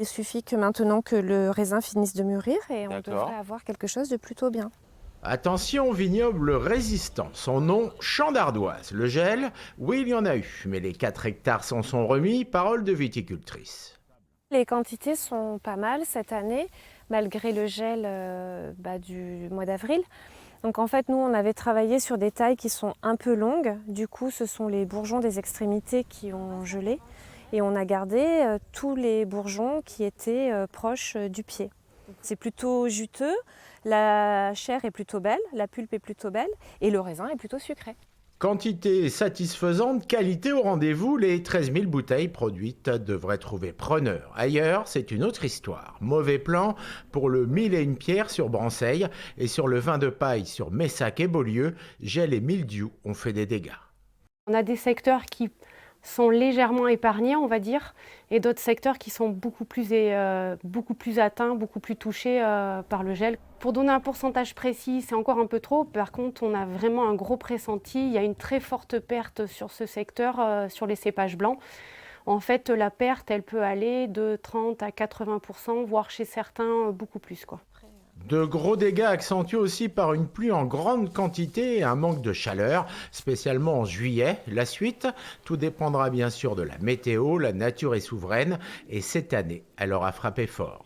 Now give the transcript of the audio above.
Il suffit que maintenant que le raisin finisse de mûrir et on D'accord. devrait avoir quelque chose de plutôt bien. Attention, vignoble résistant. Son nom, champ d'ardoise. Le gel, oui, il y en a eu, mais les 4 hectares s'en sont remis, parole de viticultrice. Les quantités sont pas mal cette année, malgré le gel du mois d'avril. Donc en fait, nous, on avait travaillé sur des tailles qui sont un peu longues. Du coup, ce sont les bourgeons des extrémités qui ont gelé. Et on a gardé tous les bourgeons qui étaient proches du pied. C'est plutôt juteux, la chair est plutôt belle, la pulpe est plutôt belle et le raisin est plutôt sucré. Quantité satisfaisante, qualité au rendez-vous, les 13 000 bouteilles produites devraient trouver preneur. Ailleurs, c'est une autre histoire. Mauvais plan pour le 1001 pierre sur Branceil et sur le vin de paille sur Messac et Beaulieu, gel et mildiou ont fait des dégâts. On a des secteurs qui sont légèrement épargnés, on va dire, et d'autres secteurs qui sont beaucoup plus atteints, beaucoup plus touchés par le gel. Pour donner un pourcentage précis, c'est encore un peu trop. Par contre, on a vraiment un gros pressenti. Il y a une très forte perte sur ce secteur, sur les cépages blancs. En fait, la perte, elle peut aller de 30 à 80%, voire chez certains, beaucoup plus, quoi. De gros dégâts accentués aussi par une pluie en grande quantité et un manque de chaleur, spécialement en juillet. La suite, tout dépendra bien sûr de la météo, la nature est souveraine et cette année, elle aura frappé fort.